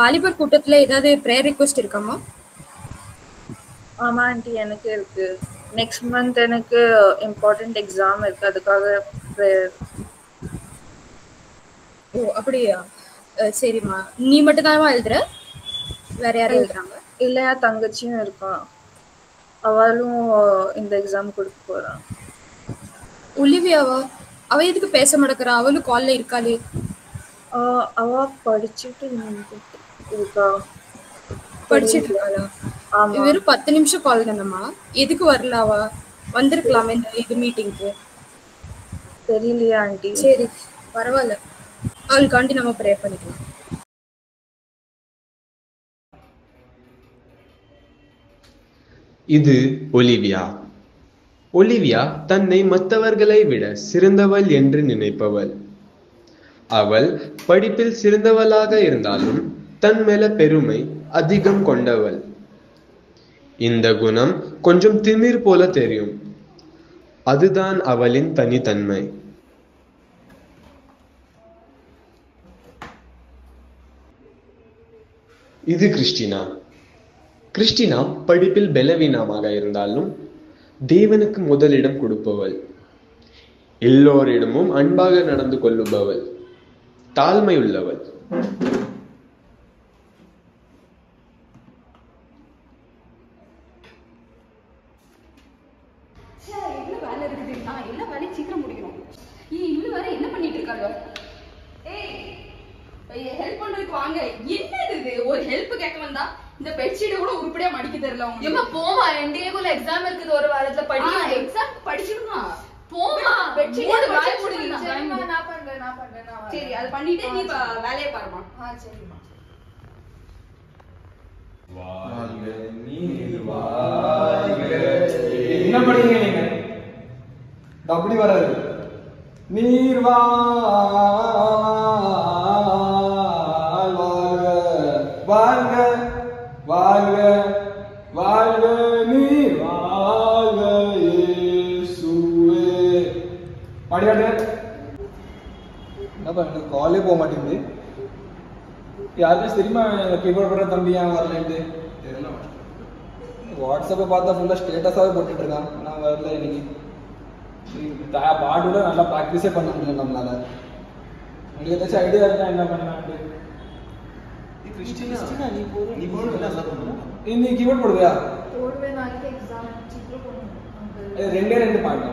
வாலிபர் கூட்டத்துல ஏதாவது ப்ரேயர் ரிக்வெஸ்ட் இருக்காமா? ஆமா ஆண்டி, எனக்கு இருக்கு. நெக்ஸ்ட் மந்த் எனக்கு இம்பார்ட்டன்ட் எக்ஸாம் இருக்கு, அதுக்காக prayer. ஓ அப்படியா? சரிம்மா. நீ மட்டும் தானமா எழுதுற? வேற யாரும் எழுதுறாங்க? இல்லையா, தங்கச்சியும் இருக்கான், அவளும் இந்த எக்ஸாம் கொடுக்க போறான். ஒலிவியாவா? அவ எதுக்கு பேச மாட்டேங்கிறா? அவளும் கால்ல இருக்காளே. அவ படிச்சுட்டு இருக்கா. படிச்சிட்டு இருக்காளா? ஆமா. வெறும் 10 நிமிஷம் கால் தானம்மா, எதுக்கு வரல அவ? வந்திருக்கலாமே இது மீட்டிங்க்கு. தெரியலையா ஆண்டி? சரி பரவாயில்ல, அவளுக்காண்டி நம்ம ப்ரே பண்ணிக்கலாம். இது ஒலிவியா. ஒலிவியா தன்னை மற்றவர்களை விட சிறந்தவள் என்று நினைப்பவள். அவள் படிப்பில் சிறந்தவளாக இருந்தாலும் தன் மேல பெருமை அதிகம் கொண்டவள். இந்த குணம் கொஞ்சம் திமிர் போல தெரியும். அதுதான் அவளின் தனித்தன்மை. இது கிறிஸ்டினா. கிறிஸ்டினா படிப்பில் பலவீனமாக இருந்தாலும் தேவனுக்கு முதலிடம் கொடுப்பவள். எல்லோரிடமும் அன்பாக நடந்து கொள்ளுபவள். தாழ்மையுள்ளவள். வேலை இருக்குது, நான் எல்லா வேலையும் சீக்கிரம் முடிக்கணும். இவ்வளவு வேற என்ன பண்ணிட்டு இருக்காங்க? ஹெல்ப் பண்றதுக்கு வாங்க. என்னது இது? ஒரு ஹெல்ப் கேட்க வந்தா இந்த பெட்ஷீட் கூட உருப்படியா மடிக்க தெரியல உங்களுக்கு. ஏமா போமா, என்டேக்குள்ள எக்ஸாம் இருக்குது, ஒரு வாரத்துல படிக்க. எக்ஸாம் படிச்சிடுமா? போமா, பெட்ஷீட் வாய் மூடுங்க. சரிமா, நான் பண்றேன். சரி, அது பண்ணிட்டு நீ வேலைய பாருமா. சரிமா. என்ன பண்ணீங்க நீங்க? அப்படி வராது. நீர் வாழ்க வாழ்க வாழ்க, நீர் வாழ்க இயேசுவே. பாடியாட்டு என்னப்பா, எனக்கு காலே போக மாட்டேங்குது. யாருக்கும் தெரியுமா கீபோர்ட் போடுற தம்பி ஏன் வரலன்ட்டு? தெரியல. வாட்ஸ்அப்பை பார்த்தா ஃபுல்லாக ஸ்டேட்டஸாகவே போட்டுட்டு இருக்கான். நான் வரல இன்னைக்கு. பாடோட நல்லா ப்ராக்டிஸே பண்ண முடியல நம்மளால. உங்களுக்கு ஏதாச்சும் ஐடியா இருக்கா என்ன பண்ணலான்ட்டு? நீ கீபோர்ட் போடுவியா? ரெண்டு பாயிண்ட்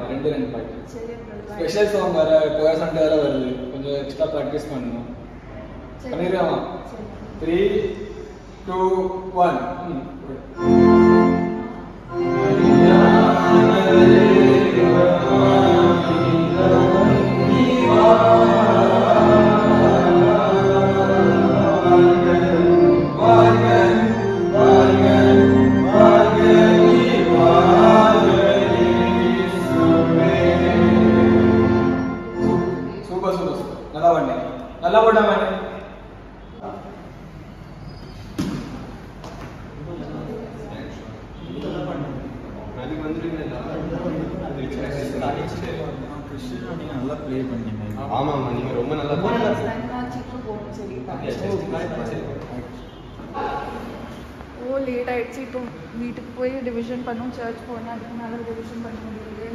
ஸ்பெஷல் சாங் வேற, கோயர் சாங் வேற வருது. கொஞ்சம் எக்ஸ்ட்ரா ப்ராக்டிஸ் பண்ணணும். பண்ணிடுறாமா? 3, 2, 1. நல்லா போட்டாங்க. ஆமாமா, நீங்க ரொம்ப நல்லா லேட் ஆயிடுச்சு. இப்போ வீட்டுக்கு போய் டிவிஷன் பண்ணும், சர்ச் போனா அதனால டிவிஷன் பண்ண முடியுது.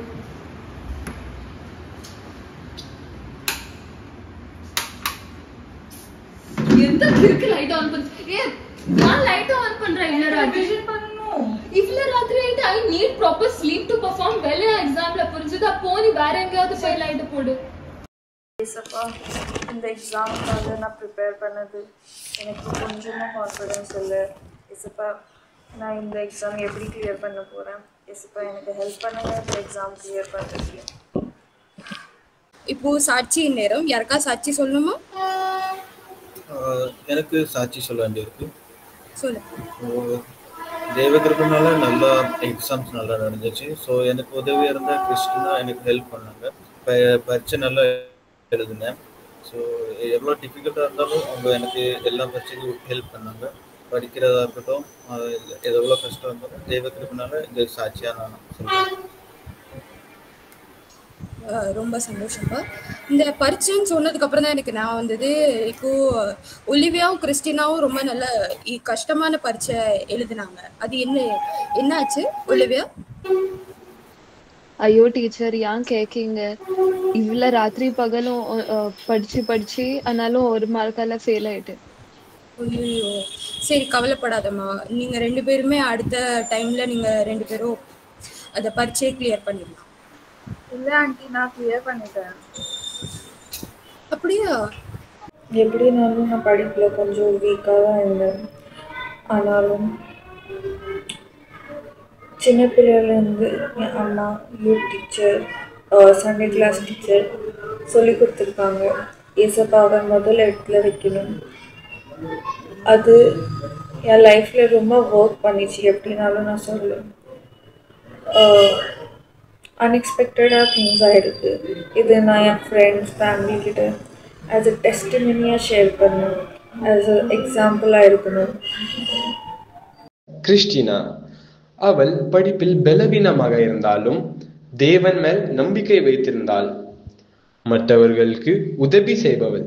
எந்த கிறுக்கு லைட் ஆன் பண்ணு? நான் லைட் ஆன் பண்றேன். இல்ல டிவிஷன் பண்ணனும். இவ்வளவு ராத்திரி ஆயிட்டு. I need proper sleep to perform well எக்ஸாம்ல. புரிஞ்சுதா? போனி வேற எங்கயாவது போய் லைட் போடு. ஏசப்பா, இந்த எக்ஸாமுக்காக நான் ப்ரிப்பேர் பண்ணது எனக்கு கொஞ்சமாக கான்ஃபிடன்ஸ் இல்லை. ஏசப்பா, நான் இந்த எக்ஸாம் எப்படி கிளியர் பண்ண போகிறேன்? ஏசப்பா, எனக்கு ஹெல்ப் பண்ணுங்க இந்த எக்ஸாம் கிளியர் பண்ணுறதுக்கு. இப்போ சாட்சி நேரம். யாருக்கா சாட்சி சொல்லணுமா? எனக்கு சாட்சி சொல்ல வேண்டியிருக்கு. சொல்லு. தேவகிருபனால நல்லா எக்ஸாம்ஸ் நல்லா நடந்துச்சு. ஸோ எனக்கு உதவியாக இருந்த கிறிஸ்டினா எனக்கு ஹெல்ப் பண்ணாங்க. பரீட்சை நல்லா எழுதினேன். ஸோ எவ்வளோ டிஃபிகல்ட்டாக இருந்தாலும் அவங்க எனக்கு எல்லா பரீட்சைக்கும் ஹெல்ப் பண்ணாங்க. படிக்கிறதா இருக்கட்டும், எவ்வளோ கஷ்டம் இருந்தாலும் தேவகிருபனால இந்த சாட்சியாக நான் சொல்கிறேன். ரொம்ப சந்தோஷம்ப்பா. இந்த பரீட்சைன்னு சொன்னதுக்கு அப்புறம் தான் எனக்கு நான் வந்தது. இப்போ ஒலிவியாவும் கிறிஸ்டினாவும் ரொம்ப நல்ல கஷ்டமான பரீட்சை எழுதினாங்க. அது என்ன ஆச்சு ஒலிவியா? ஐயோ டீச்சர் ஏன் கேக்கீங்க? இவ்வளோ ராத்திரி பகலும் படிச்சு ஆனாலும் ஒரு மார்க்கால ஃபெயில் ஆயிட்டு. ஐயோ சரி கவலைப்படாதம்மா. நீங்க 2 பேருமே அடுத்த டைம்ல நீங்க 2 பேரும் அந்த பரீட்சையை கிளியர் பண்ணிடலாம். இல்லை ஆண்டி, நான் கிளியர் பண்ணிட்டேன். அப்படியா? எப்படினாலும் நான் படிப்பில் கொஞ்சம் வீக்காக தான் இருந்தேன். ஆனாலும் சின்ன பிள்ளையிலேருந்து என் அம்மா, youth teacher, Sunday class teacher சொல்லி கொடுத்துருக்காங்க ஏசப்பாவை முதல் இடத்துல வைக்கணும். அது என் லைஃப்பில் ரொம்ப ஒர்க் பண்ணிச்சு. எப்படினாலும் நான் சொல்லுவேன், அன்எக்ஸ்பெக்டடாக திங்ஸ் ஆகிருக்கு. இது நான் என் ஃப்ரெண்ட்ஸ் ஃபேமிலி கிட்ட ஆஸ் அ டெஸ்டிமனியாக ஷேர் பண்ணணும், ஆஸ் அ எக்ஸாம்பிளாக இருக்கணும். கிறிஸ்டினா அவள் படிப்பில் பலவீனமாக இருந்தாலும் தேவன் மேல் நம்பிக்கை வைத்திருந்தாள். மற்றவர்களுக்கு உதவி செய்பவள்.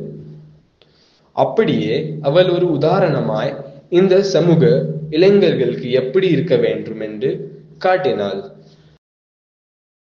அப்படியே அவள் ஒரு உதாரணமாய் இந்த சமூக இளைஞர்களுக்கு எப்படி இருக்க வேண்டும் என்று காட்டினாள்.